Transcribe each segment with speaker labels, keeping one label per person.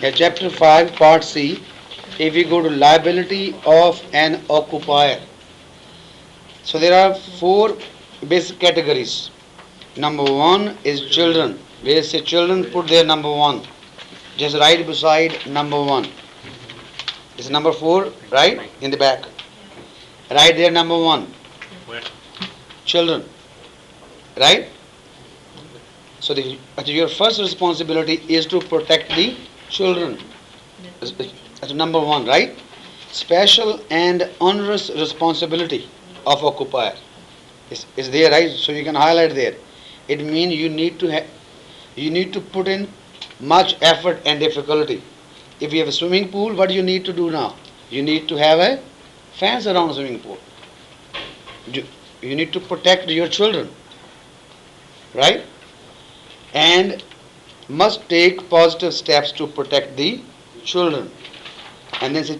Speaker 1: Chapter 5, Part C. If we go to liability of an occupier. So there are four basic categories. Number one is children. Where they say children, put their number one. Just right beside number one. It's number four, right? In the back. Right there, number one. Children. Right? So your first responsibility is to protect the children. That's number one, right? Special and onerous responsibility of occupier is there, right? So you can highlight there. It means you need to put in much effort and difficulty. If you have a swimming pool, what do you need to do now? You need to have a fence around the swimming pool. You need to protect your children, right? And must take positive steps to protect the children. And then say,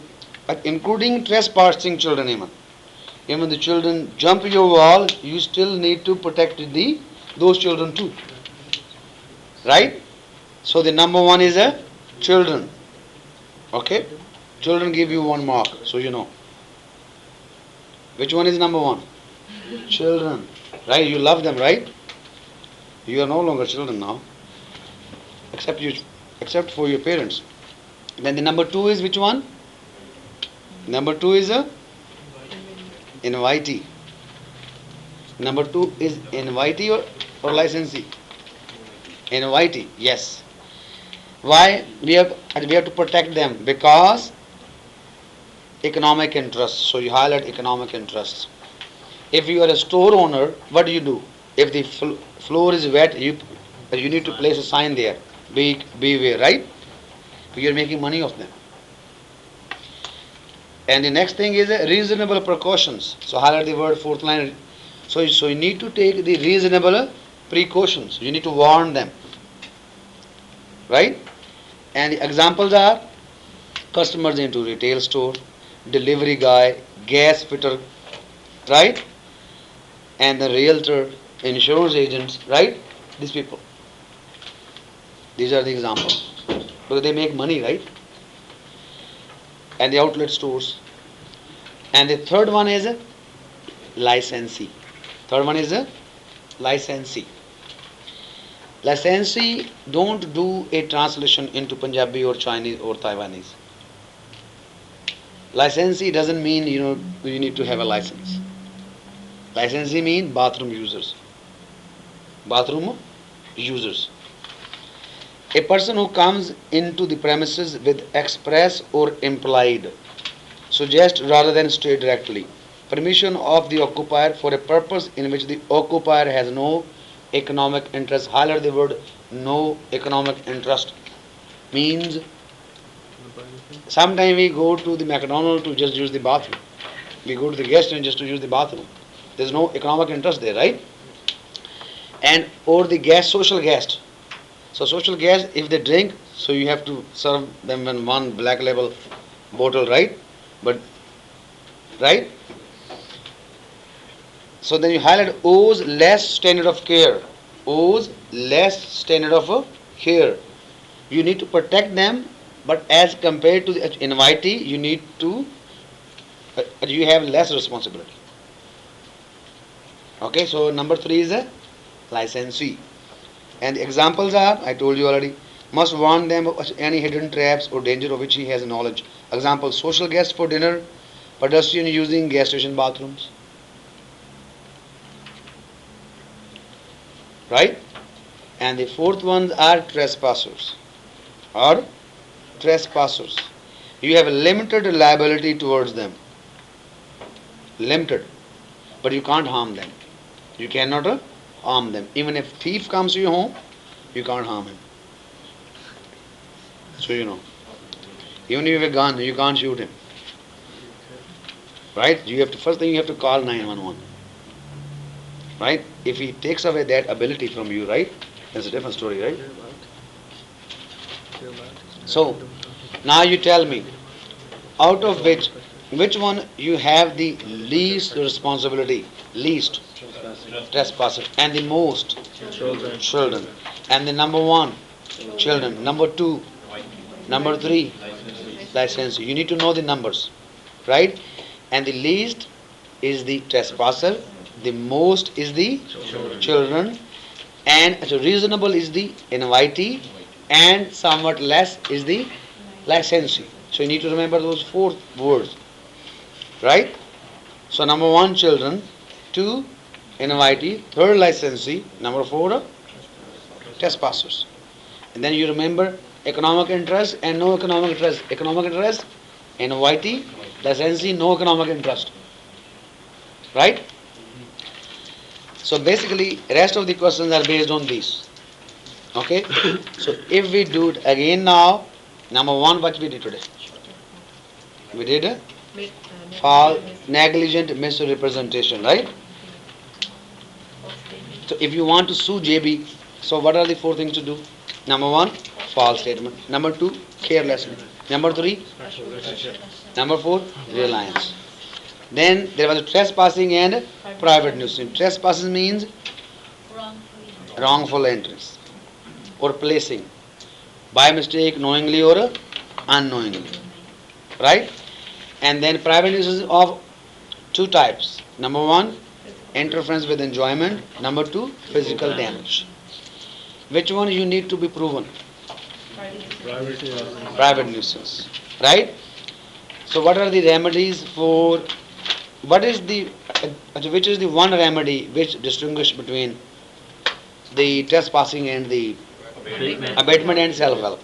Speaker 1: including trespassing children even. Even the children jump your wall, you still need to protect those children too. Right? So the number one is a children. Okay? Children give you 1 mark, so you know. Which one is number one? Children. Right? You love them, right? You are no longer children now. Except for your parents. Then the number two is which one? Number two is a invitee. Number two is invitee or licensee? Invitee, yes. Why? We have to protect them because economic interest. So you highlight economic interests. If you are a store owner, what do? If the floor is wet, you need to place a sign there. Beware, right? You are making money off them. And the next thing is reasonable precautions. So highlight the word fourth line. So you need to take the reasonable precautions. You need to warn them. Right? And the examples are customers into retail store, delivery guy, gas fitter, right? And the realtor, insurance agents, right? These people. These are the examples. Because they make money, right? And the outlet stores. And the third one is a licensee. Third one is a licensee. Licensee, don't do a translation into Punjabi or Chinese or Taiwanese. Licensee doesn't mean you need to have a license. Licensee means bathroom users. Bathroom users. A person who comes into the premises with express or implied, suggest rather than state directly, permission of the occupier for a purpose in which the occupier has no economic interest. Highlight the word no economic interest. Means sometimes we go to the McDonald's to just use the bathroom. We go to the guest room just to use the bathroom. There's no economic interest there, right? And or the guest, social guest. So social guests, if they drink, so you have to serve them in one black label bottle, right? But right? So then you highlight owes less standard of care. Owes less standard of care. You need to protect them, but as compared to the invitee, you have less responsibility. Okay, so number 3 is a licensee. And the examples are, I told you already, must warn them of any hidden traps or danger of which he has knowledge. Example, social guest for dinner, pedestrian using gas station bathrooms. Right? And the fourth ones are trespassers. Or trespassers. You have a limited liability towards them. Limited. But you can't harm them. You cannot harm them. Even if thief comes to your home, you can't harm him. So you know. Even if you have a gun, you can't shoot him. Right? First thing you have to call 911. Right? If he takes away that ability from you, right? That's a different story, right? So now you tell me, out of which one you have the least responsibility? Least. Trespasser. And the most? Children. And the number one? Children. Number two? Number 3, licensee. You need to know the numbers, right? And the least is the trespasser, the most is the children, and so reasonable is the invitee, and somewhat less is the licensee. So you need to remember those 4 words, right? So number 1, children; 2, invitee; 3rd, licensee; number 4, trespassers. And then you remember economic interest and no economic interest. Economic interest, invitee; licensee, no economic interest, right? So basically, rest of the questions are based on these. Okay. So if we do it again now, number 1, what we did today? We did a false, negligent misrepresentation, right? So if you want to sue JB, so what are the 4 things to do? Number 1, false statement. Number 2, carelessness. Number 3, number 4, reliance. Then there was a trespassing and private nuisance. Trespassing means wrongful entries or placing by mistake, knowingly or unknowingly, right? And then private nuisance of 2 types. Number 1, interference with enjoyment. Number 2, physical damage. Which one you need to be proven? Private nuisance, right? So what are the remedies for, what is the which is the one remedy which distinguish between the trespassing and the abatement and self-help?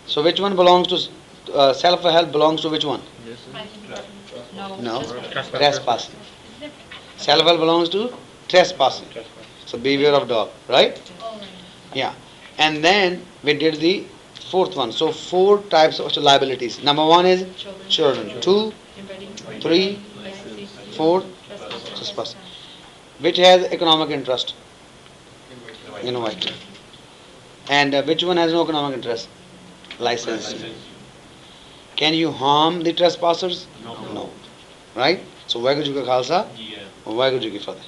Speaker 1: So which one belongs to self-help belongs to which one? No, trespassing. Self-help belongs to trespassing. So beware of dog, right? Yeah. And then we did the 4th one. So 4 types of liabilities. Number 1 is children. 2, 3, 4, trespassing. Which has economic interest? Invite. And which one has no economic interest? Licensing. Can you harm the trespassers? No. Right? So Vaheguru Ji Ka Khalsa, Vaheguru Ji Ki Fateh.